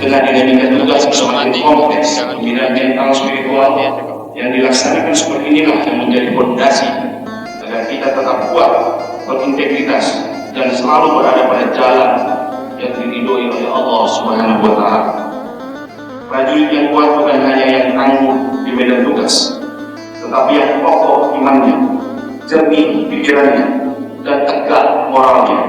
dengan dinamika tugas semakin kompleks. Pembinaan mental spiritual yang dilaksanakan seperti inilah yang menjadi fondasi agar kita tetap kuat, berintegritas, dan selalu berada pada jalan yang diridhoi oleh Allah Subhanahu wa Ta'ala. Prajurit yang kuat bukan hanya yang tangguh di medan tugas, tetapi yang kokoh imannya, jernih pikirannya, dan tegak moralnya.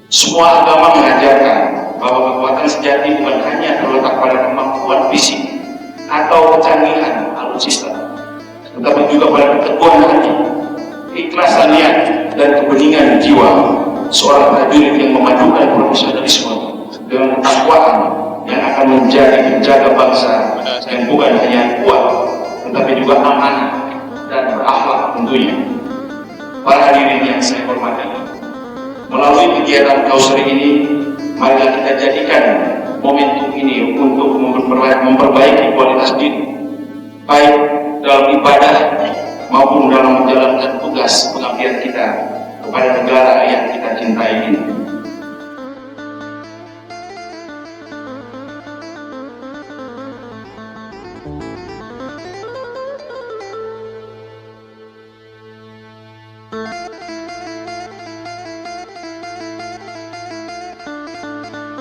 Semua agama mengajarkan bahwa kekuatan sejati bukan hanya terletak pada kemampuan fisik atau kecanggihan alutsista, tetapi juga pada keteguhan hati, keikhlasan niat, dan kebeningan jiwa seorang prajurit yang memadukan profesionalisme dengan ketakwaan yang akan menjadi penjaga bangsa yang bukan hanya kuat tetapi juga amanah dan berakhlak tentunya. Para hadirin yang saya hormati, melalui kegiatan Kausri ini, marilah kita jadikan momentum ini untuk memperbaiki kualitas diri, baik dalam ibadah maupun dalam menjalankan tugas pengabdian kita kepada negara yang kita cintai ini.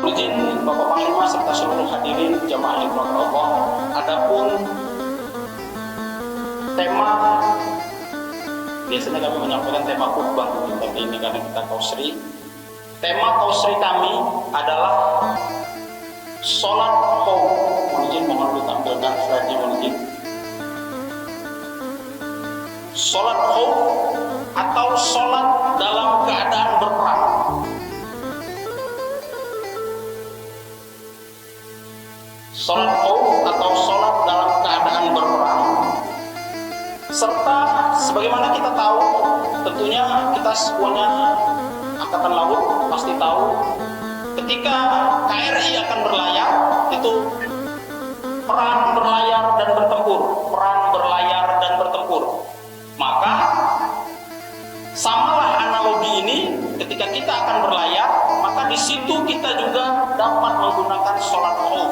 Izin Bapak Panglima serta seluruh hadirin jamaah yang dirahmati Allah. Adapun tema, biasanya kami menyampaikan tema khutbah, tapi ini karena kita Kausri. Tema Kausri kami adalah sholat khauf. Mohon izin, mohon ditampilkan slide-nya, mohon izin. Sholat khauf atau sholat dalam keadaan berperang. Sholat khauf atau sholat dalam keadaan berperang, serta sebagaimana kita tahu, tentunya kita semuanya angkatan laut pasti tahu, ketika KRI akan berlayar itu perang berlayar dan bertempur, perang berlayar dan bertempur. Maka samalah analogi ini, ketika kita akan berlayar, maka di situ kita juga dapat menggunakan sholat khauf,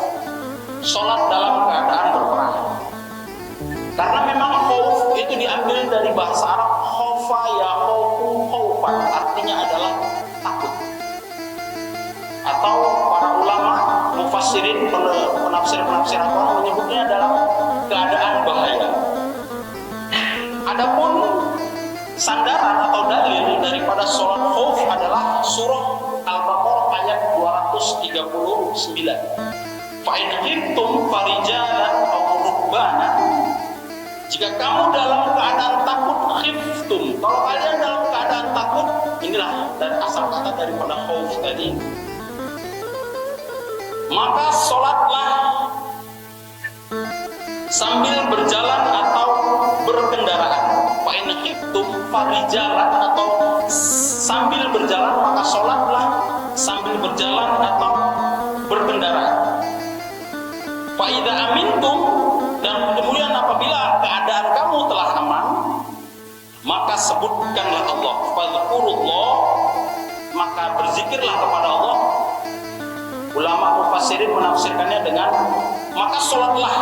sholat dalam keadaan berperang. Karena memang khauf itu diambil dari bahasa Arab khaufa ya khaufu khaufan, artinya adalah takut. Atau para ulama mufassirin, penafsir Al-Quran menyebutnya dalam keadaan bahaya. Adapun sandaran atau dalil daripada sholat khauf adalah surah Al-Baqarah ayat 239. Fa'in khiftum farijalan aw rukbanan. Jika kamu dalam keadaan takut, khiftum. Kalau kalian dalam keadaan takut, inilah dan asal kata daripada khauf tadi. Maka sholatlah sambil berjalan atau berkendaraan. Fa'in khiftum farijalan atau sambil berjalan, maka sholatlah sambil berjalan atau berkendaraan. Fa'idha amintum, dan kemudian apabila keadaan kamu telah aman, maka sebutkanlah Allah. Fadhkurullah, maka berzikirlah kepada Allah. Ulama mufassirin menafsirkannya dengan maka sholatlah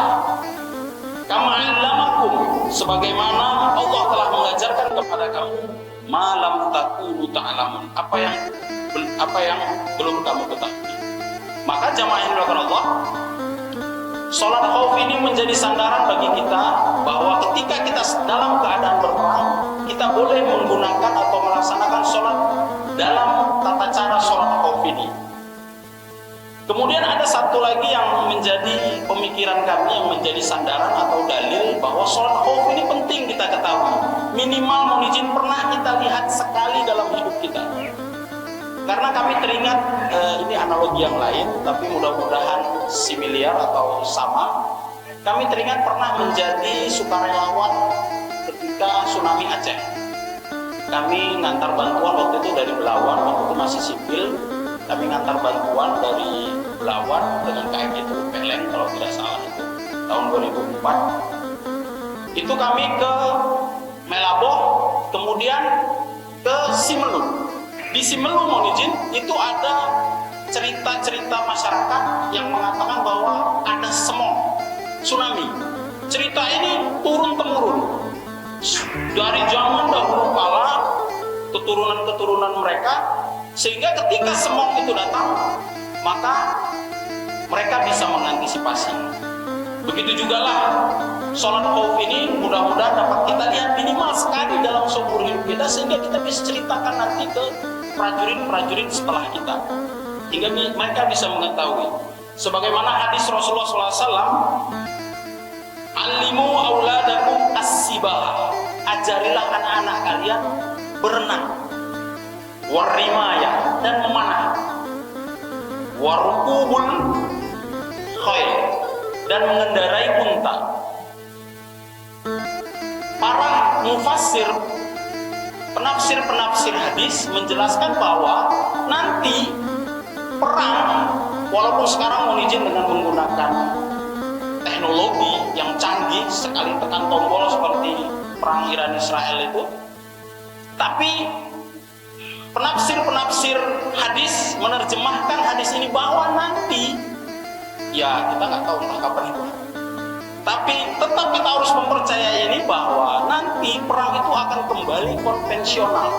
kama 'allamakum, sebagaimana Allah telah mengajarkan kepada kamu malam takunu ta'lamun, apa yang belum kamu ketahui. Maka jamaah yang dilakukan Allah, sholat khauf ini menjadi sandaran bagi kita bahwa ketika kita dalam keadaan berperang, kita boleh menggunakan atau melaksanakan sholat dalam tata cara sholat khauf ini. Kemudian ada satu lagi yang menjadi pemikiran kami, yang menjadi sandaran atau dalil bahwa sholat khauf ini penting kita ketahui. Minimal mohon izin pernah kita lihat sekali dalam hidup kita. Karena kami teringat, ini analogi yang lain, tapi mudah-mudahan similiar atau sama. Kami teringat pernah menjadi sukarelawan ketika tsunami Aceh. Kami ngantar bantuan waktu itu dari Belawan, waktu itu masih sipil. Kami ngantar bantuan dari Belawan dengan KM itu Peleng kalau tidak salah itu tahun 2004. Itu kami ke Melaboh, kemudian ke Simelu. Di Simelu mohon izin itu ada cerita-cerita masyarakat yang mengatakan bahwa ada semong, tsunami. Cerita ini turun-temurun dari zaman dahulu kala, keturunan-keturunan mereka, sehingga ketika semong itu datang, maka mereka bisa mengantisipasi. Begitu juga lah sholat khauf ini mudah-mudahan dapat kita lihat minimal sekali dalam seumur hidup kita, sehingga kita bisa ceritakan nanti ke prajurit-prajurit setelah kita, hingga mereka bisa mengetahui. Sebagaimana hadis Rasulullah SAW, alimu auladakum as-sibah, ajarilah anak-anak kalian berenang, warimaya, dan memanah, warukubul khail, dan mengendarai unta. Para mufassir, penafsir hadis menjelaskan bahwa nanti perang, walaupun sekarang mohon izin dengan menggunakan teknologi yang canggih, sekali tekan tombol seperti perang Iran Israel itu, tapi penafsir hadis menerjemahkan hadis ini bahwa nanti, ya kita nggak tahu entah kapan itu, tapi tetap kita harus mempercayai ini bahwa nanti perang itu akan kembali konvensional.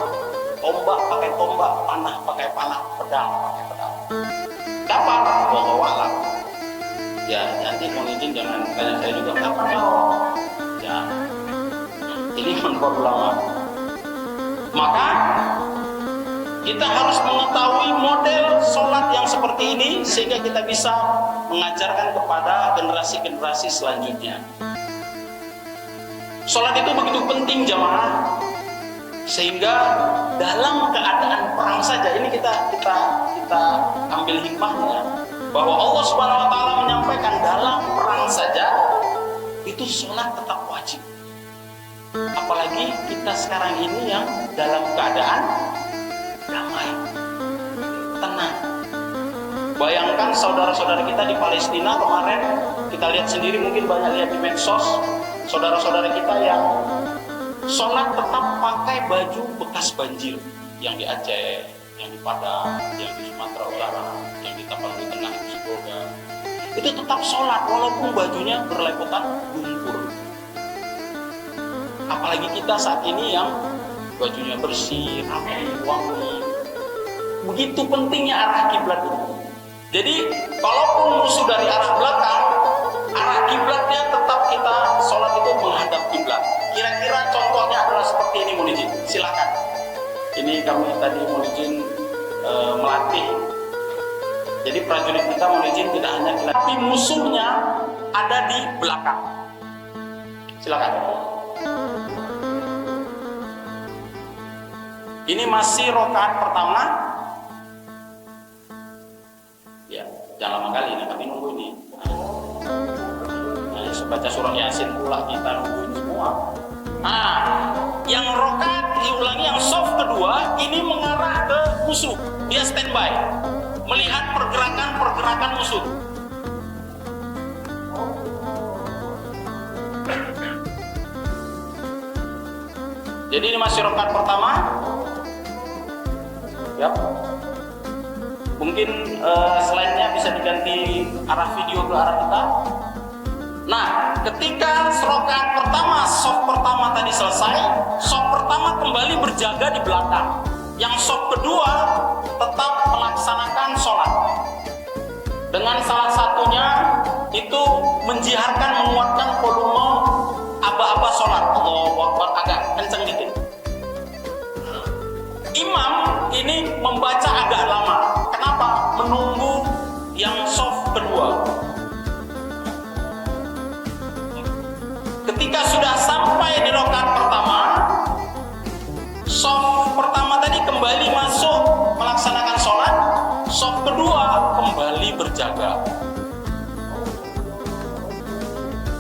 Tombak pakai tombak, panah pakai panah, pedang pakai pedang. Kapan? Wallahu a'lam. Ya, nanti mohon izin jangan tanya saya juga kapan ya. Ya, ini menurut ulama. Maka kita harus mengetahui model sholat yang seperti ini sehingga kita bisa mengajarkan kepada generasi-generasi selanjutnya. Sholat itu begitu penting jamaah, sehingga dalam keadaan perang saja ini kita ambil hikmahnya, bahwa Allah Subhanahu wa taala menyampaikan dalam perang saja itu sholat tetap wajib. Apalagi kita sekarang ini yang dalam keadaan damai, tenang. Bayangkan saudara-saudara kita di Palestina kemarin, kita lihat sendiri, mungkin banyak lihat di medsos, saudara-saudara kita yang sholat tetap pakai baju bekas banjir, yang di Aceh, yang di Padang, yang di Sumatera Utara, yang di Tapanuli Tengah, di Sibolga. Itu tetap sholat walaupun bajunya berlepotan lumpur. Apalagi kita saat ini yang bajunya bersih, rapi, wangi. Begitu pentingnya arah kiblat itu. Jadi, kalaupun musuh dari arah belakang, arah kiblatnya tetap kita sholat itu menghadap kiblat. Kira-kira contohnya adalah seperti ini, mohon izin. Silakan. Ini kami tadi mohon izin melatih. Jadi prajurit kita mohon izin tidak hanya kita, tapi musuhnya ada di belakang. Silakan. Ini masih rakaat pertama. Ya, jangan lama kali, kami nunggu ini. Nah, baca surah Yasin pula kita nungguin semua. Nah, yang rakaat diulangi, yang soft kedua ini mengarah ke musuh. Dia standby, melihat pergerakan musuh. Jadi ini masih rakaat pertama. Ya. Mungkin slide-nya bisa diganti arah video ke arah kita. Nah, ketika rakaat pertama, soft pertama tadi selesai, soft pertama kembali berjaga di belakang. Yang soft kedua tetap melaksanakan sholat. Dengan salah satunya itu menjiharkan, menguatkan volume aba-aba sholat. Allahu Akbar, agak kenceng dikit. Imam ini membaca agak lama. Kenapa? Menunggu yang soft kedua. Ketika sudah sampai di rakaat pertama, soft pertama tadi kembali masuk melaksanakan sholat, soft kedua kembali berjaga.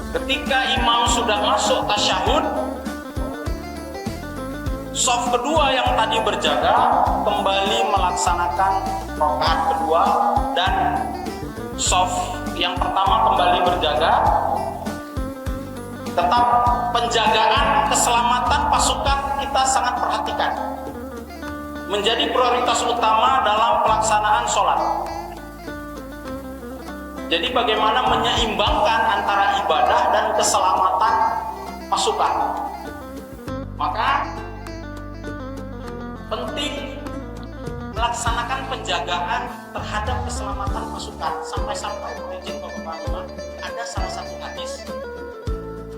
Ketika imam sudah masuk tasyahud, soft kedua yang tadi berjaga kembali melaksanakan rakaat kedua, dan soft yang pertama kembali berjaga. Tetap penjagaan keselamatan pasukan kita sangat perhatikan, menjadi prioritas utama dalam pelaksanaan sholat. Jadi bagaimana menyeimbangkan antara ibadah dan keselamatan pasukan. Maka penting melaksanakan penjagaan terhadap keselamatan pasukan. Sampai-sampai izin Bapak Panglima, ada salah satu hadis,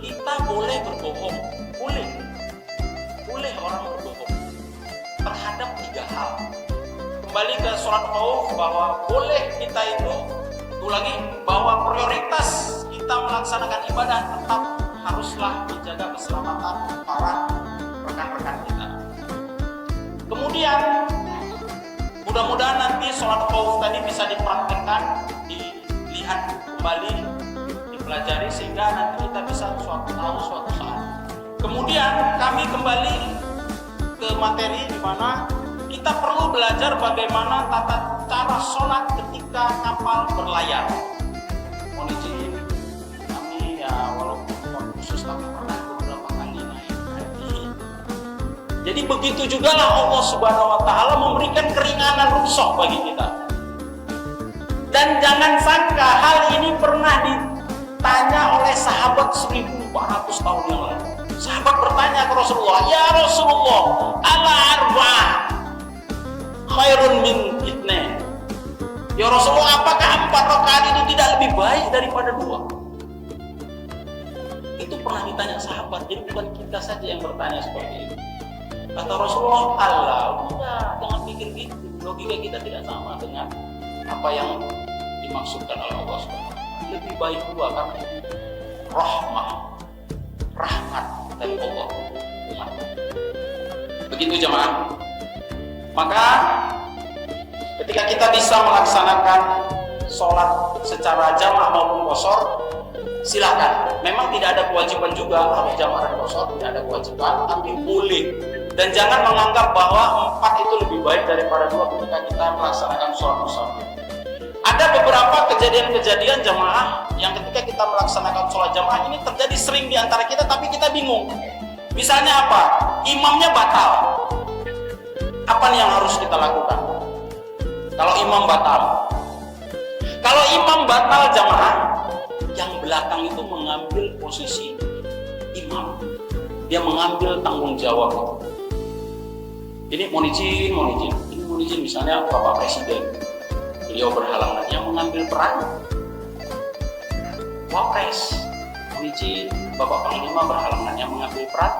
kita boleh berbohong, boleh orang berbohong terhadap 3 hal. Kembali ke surat Khauf bahwa boleh kita itu lagi bahwa prioritas kita melaksanakan ibadah tetap haruslah menjaga keselamatan para rekan-rekan kita. Kemudian mudah-mudahan nanti sholat khauf tadi bisa dipraktekkan, dilihat kembali, dipelajari sehingga nanti kita bisa suatu saat. Kemudian kami kembali ke materi di mana kita perlu belajar bagaimana tata cara sholat ketika kapal berlayar. Mohon izin, kami ya walaupun khusus tapi pernah beberapa kali naik haji. Jadi begitu juga lah Allah Subhanahu Wa Taala memberikan keringanan rukhsah bagi kita. Dan jangan sangka hal ini pernah ditanya oleh sahabat 1400 tahun yang lalu. Sahabat bertanya ke Rasulullah, ya Rasulullah, ala arba'ah khairun min itnain. Ya Rasulullah, apakah 4 rakaat itu tidak lebih baik daripada 2? Itu pernah ditanya sahabat, jadi bukan kita saja yang bertanya seperti itu. Kata Rasulullah, Allah, jangan pikir gitu. Logika kita tidak sama dengan apa yang dimaksudkan oleh Allah SWT. Lebih baik 2 karena rahmat dari Allah umat. Begitu jemaah. Maka ketika kita bisa melaksanakan sholat secara jamaah maupun qashar, silakan. Memang tidak ada kewajiban juga harus jamaah dan qashar, tidak ada kewajiban, tapi boleh. Dan jangan menganggap bahwa 4 itu lebih baik daripada 2 ketika kita melaksanakan sholat musafir. Ada beberapa kejadian-kejadian jamaah yang ketika kita melaksanakan sholat jamaah ini terjadi sering di antara kita, tapi kita bingung. Misalnya apa? Imamnya batal. Apa yang harus kita lakukan? Kalau imam batal jamaah, yang belakang itu mengambil posisi imam. Dia mengambil tanggung jawab. Ini mohon izin misalnya Bapak Presiden, beliau berhalangan, yang mengambil peran Wapres. Mohon izin Bapak Panglima berhalangan, yang mengambil peran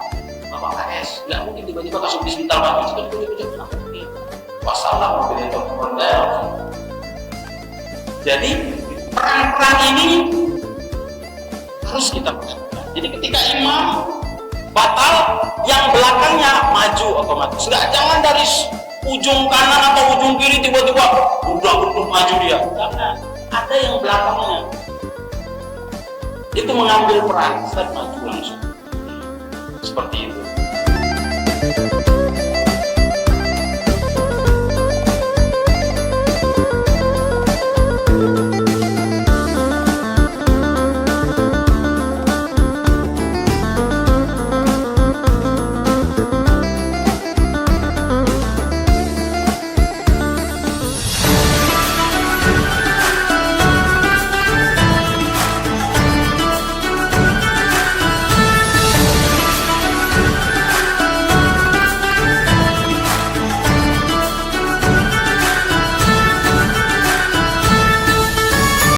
Bapak KS. Nggak mungkin tiba-tiba kasih bismillah Bapak itu wassalam mobil itu berdaya. Jadi peran-peran ini harus kita perhatikan. Jadi ketika imam batal, yang belakangnya maju otomatis. Jangan dari ujung kanan atau ujung kiri tiba-tiba udah maju dia. Karena ada yang belakangnya itu mengambil peran, saya maju langsung. Seperti itu.